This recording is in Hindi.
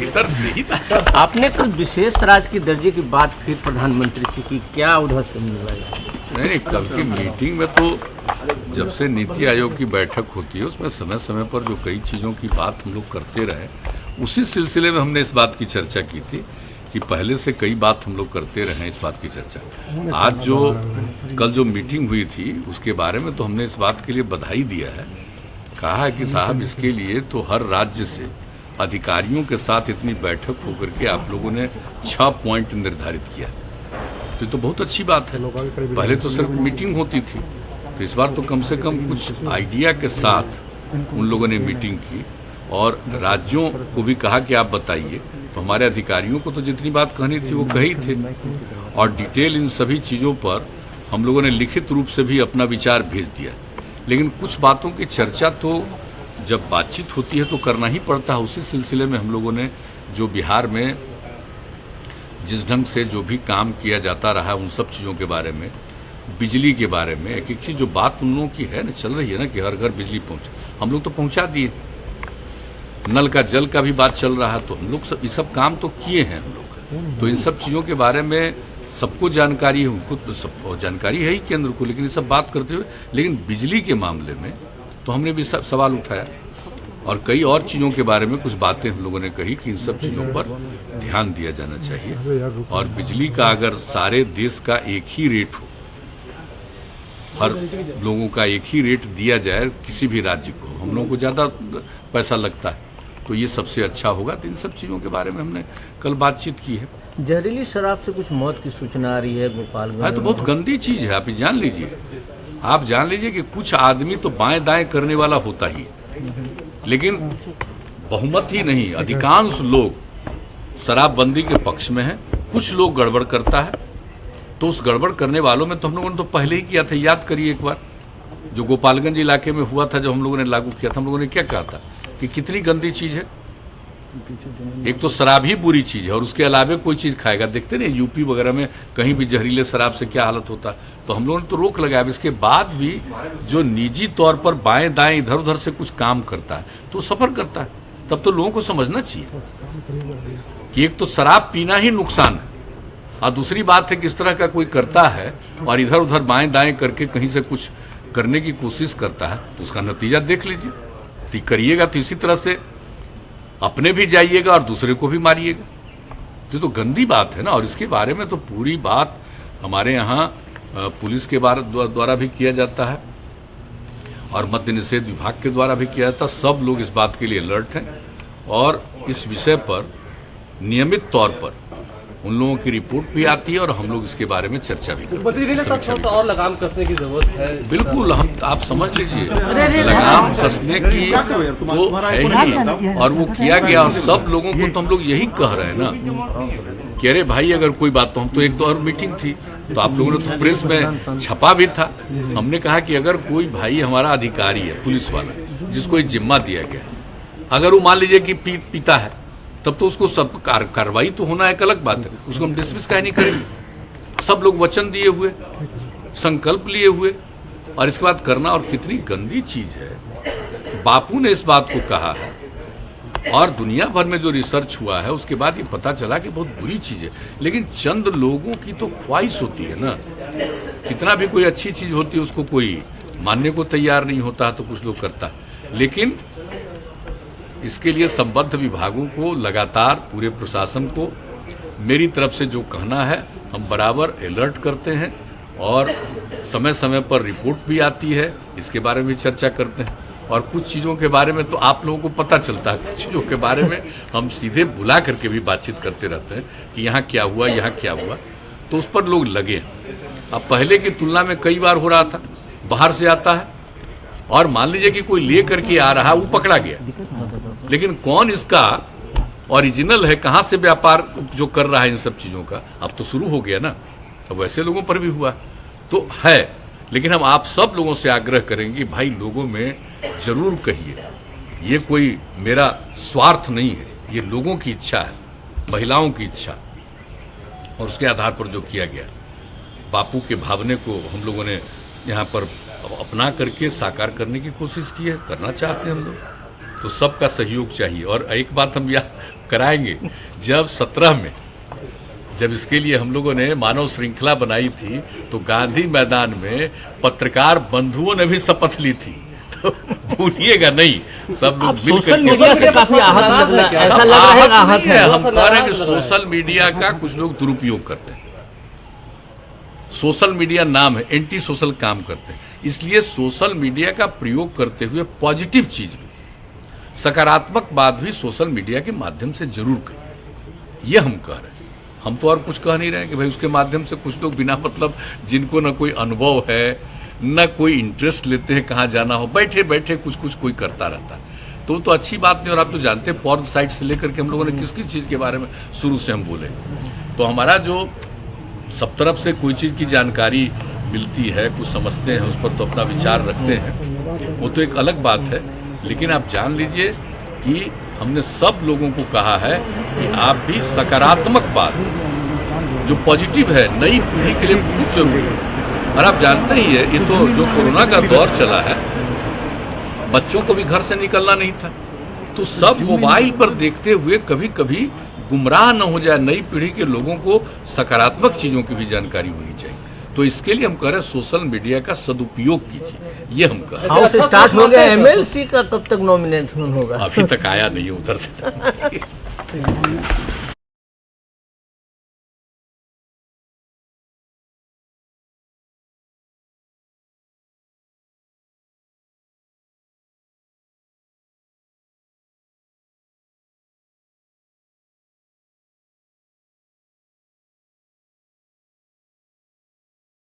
भीतर नहीं था। आपने कल विशेष राज्य की दर्जे की बात फिर प्रधानमंत्री से की, क्या उधर से मिला है? नहीं, कल की मीटिंग में तो जब से नीति आयोग की बैठक होती है उसमें समय समय पर जो कई चीज़ों की बात हम लोग करते रहे, उसी सिलसिले में हमने इस बात की चर्चा की थी कि पहले से कई बात हम लोग करते रहे हैं इस बात की चर्चा। आज जो कल जो मीटिंग हुई थी उसके बारे में तो हमने इस बात के लिए बधाई दिया है, कहा है कि साहब इसके लिए तो हर राज्य से अधिकारियों के साथ इतनी बैठक होकर के आप लोगों ने 6 पॉइंट निर्धारित किया, तो बहुत अच्छी बात है। पहले तो सिर्फ मीटिंग होती थी, तो इस बार तो कम से कम कुछ आइडिया के साथ उन लोगों ने मीटिंग की और राज्यों को भी कहा कि आप बताइए। तो हमारे अधिकारियों को तो जितनी बात कहनी थी वो कही थी और डिटेल इन सभी चीज़ों पर हम लोगों ने लिखित रूप से भी अपना विचार भेज दिया। लेकिन कुछ बातों की चर्चा तो जब बातचीत होती है तो करना ही पड़ता है। उसी सिलसिले में हम लोगों ने जो बिहार में जिस ढंग से जो भी काम किया जाता रहा उन सब चीज़ों के बारे में, बिजली के बारे में एक चीज़ जो बात उन लोगों की है ना, चल रही है ना कि हर घर बिजली पहुँचे, हम लोग तो पहुँचा दिए। नल का जल का भी बात चल रहा, तो हम लोग ये सब काम तो किए हैं हम लोग। तो इन सब चीज़ों के बारे में सबको जानकारी है, उनको तो सब जानकारी है ही केंद्र को, लेकिन ये सब बात करते हुए लेकिन बिजली के मामले में तो हमने भी सवाल उठाया और कई और चीज़ों के बारे में कुछ बातें हम लोगों ने कही कि इन सब चीज़ों पर ध्यान दिया जाना चाहिए। और बिजली का अगर सारे देश का एक ही रेट हो, हर लोगों का एक ही रेट दिया जाए किसी भी राज्य को, हम लोगों को ज़्यादा पैसा लगता है, तो ये सबसे अच्छा होगा। तो इन सब चीज़ों के बारे में हमने कल बातचीत की है। जहरीली शराब से कुछ मौत की सूचना आ रही है गोपालगंज में। तो बहुत गंदी चीज़ है, आप जान लीजिए। आप जान लीजिए कि कुछ आदमी तो बाएं दाएं करने वाला होता ही, लेकिन बहुमत ही नहीं, अधिकांश लोग शराबबंदी के पक्ष में हैं। कुछ लोग गड़बड़ करता है, तो उस गड़बड़ करने वालों में तो हम लोगों ने तो पहले ही किया था। याद करिए एक बार जो गोपालगंज इलाके में हुआ था, जब हम लोगों ने लागू किया था, हम लोगों ने क्या कहा था कि कितनी गंदी चीज़ है। एक तो शराब ही बुरी चीज़ है और उसके अलावे कोई चीज़ खाएगा। देखते नहीं यूपी वगैरह में कहीं भी जहरीले शराब से क्या हालत होता। तो हम लोगों ने तो रोक लगाया। इसके बाद भी जो निजी तौर पर बाएं दाएं इधर उधर से कुछ काम करता है तो सफ़र करता है, तब तो लोगों को समझना चाहिए कि एक तो शराब पीना ही नुकसान है और दूसरी बात है कि इस तरह का कोई करता है और इधर उधर बाएं दाएं करके कहीं से कुछ करने की कोशिश करता है, तो उसका नतीजा देख लीजिए। करिएगा तो इसी तरह से अपने भी जाइएगा और दूसरे को भी मारिएगा। तो गंदी बात है ना। और इसके बारे में तो पूरी बात हमारे यहाँ पुलिस के द्वारा भी किया जाता है और मद्य निषेध विभाग के द्वारा भी किया जाता है। सब लोग इस बात के लिए अलर्ट हैं और इस विषय पर नियमित तौर पर उन लोगों की रिपोर्ट भी आती है और हम लोग इसके बारे में चर्चा भी करते हैं। और लगाम कसने की जरूरत है। बिल्कुल, हम आप समझ लीजिए लगाम कसने की तो है ही और वो किया गया। और सब लोगों को तो हम लोग यही कह रहे हैं ना कि अरे भाई अगर कोई बात, तो हम तो एक दो और मीटिंग थी तो आप लोगों ने तो प्रेस में छपा भी था। हमने कहा कि अगर कोई भाई हमारा अधिकारी है, पुलिस वाला, जिसको ये जिम्मा दिया गया, अगर वो मान लीजिए कि पीता है, तब तो उसको सब कार्रवाई तो होना एक अलग बात है, उसको हम डिसमिस काहे नहीं करेंगे। सब लोग वचन दिए हुए, संकल्प लिए हुए और इसके बाद करना। और कितनी गंदी चीज़ है। बापू ने इस बात को कहा है और दुनिया भर में जो रिसर्च हुआ है उसके बाद ये पता चला कि बहुत बुरी चीज़ है। लेकिन चंद लोगों की तो ख्वाहिश होती है ना, कितना भी कोई अच्छी चीज़ होती है उसको कोई मानने को तैयार नहीं होता तो कुछ लोग करता। लेकिन इसके लिए संबद्ध विभागों को लगातार, पूरे प्रशासन को मेरी तरफ से जो कहना है, हम बराबर अलर्ट करते हैं और समय समय पर रिपोर्ट भी आती है, इसके बारे में चर्चा करते हैं। और कुछ चीज़ों के बारे में तो आप लोगों को पता चलता है, कुछ चीज़ों के बारे में हम सीधे बुला करके भी बातचीत करते रहते हैं कि यहाँ क्या हुआ, यहाँ क्या हुआ, तो उस पर लोग लगे। अब पहले की तुलना में कई बार हो रहा था, बाहर से आता है और मान लीजिए कि कोई ले करके आ रहा, वो पकड़ा गया, लेकिन कौन इसका ओरिजिनल है, कहाँ से व्यापार जो कर रहा है इन सब चीज़ों का, अब तो शुरू हो गया ना। अब वैसे लोगों पर भी हुआ तो है, लेकिन हम आप सब लोगों से आग्रह करेंगे भाई लोगों में जरूर कहिए, ये कोई मेरा स्वार्थ नहीं है, ये लोगों की इच्छा है, महिलाओं की इच्छा, और उसके आधार पर जो किया गया बापू के भावने को हम लोगों ने यहाँ पर अपना करके साकार करने की कोशिश की है, करना चाहते हैं हम लोग। तो सबका सहयोग चाहिए। और एक बात हम कराएंगे। जब 17 में जब इसके लिए हम लोगों ने मानव श्रृंखला बनाई थी तो गांधी मैदान में पत्रकार बंधुओं ने भी शपथ ली थी, तो भूलिएगा नहीं। सब लोग मिलकर सोशल मीडिया से काफी आहत लग रहा है, ऐसा लग रहा है आहत है। हम कह रहे हैं कि सोशल मीडिया का कुछ लोग दुरुपयोग करते हैं। सोशल मीडिया नाम है, एंटी सोशल काम करते हैं। इसलिए सोशल मीडिया का प्रयोग करते हुए पॉजिटिव चीज भी, सकारात्मक बात भी सोशल मीडिया के माध्यम से जरूर करें, ये हम कह रहे हैं। हम तो और कुछ कह नहीं रहे हैं कि भाई उसके माध्यम से कुछ लोग बिना मतलब, जिनको न कोई अनुभव है न कोई इंटरेस्ट लेते हैं कहाँ जाना हो, बैठे बैठे कुछ कुछ कोई करता रहता है, तो अच्छी बात नहीं। और आप तो जानते हैं पॉर्न साइट से लेकर के हम लोगों ने किस किस चीज़ के बारे में शुरू से हम बोले। तो हमारा जो सब तरफ से कोई चीज़ की जानकारी मिलती है, कुछ समझते हैं, उस पर तो अपना विचार रखते हैं, वो तो एक अलग बात है। लेकिन आप जान लीजिए कि हमने सब लोगों को कहा है कि आप भी सकारात्मक बात, जो पॉजिटिव है, नई पीढ़ी के लिए बहुत जरूरी है। और आप जानते ही है, ये तो जो कोरोना का दौर चला है, बच्चों को भी घर से निकलना नहीं था, तो सब मोबाइल पर देखते हुए कभी कभी गुमराह न हो जाए। नई पीढ़ी के लोगों को सकारात्मक चीज़ों की भी जानकारी होनी चाहिए। तो इसके लिए हम कह रहे हैं सोशल मीडिया का सदुपयोग कीजिए, ये हम कह रहे हैं। हाउस स्टार्ट हो गया, एमएलसी का कब तक नॉमिनेशन होगा? अभी तक आया नहीं है उधर से।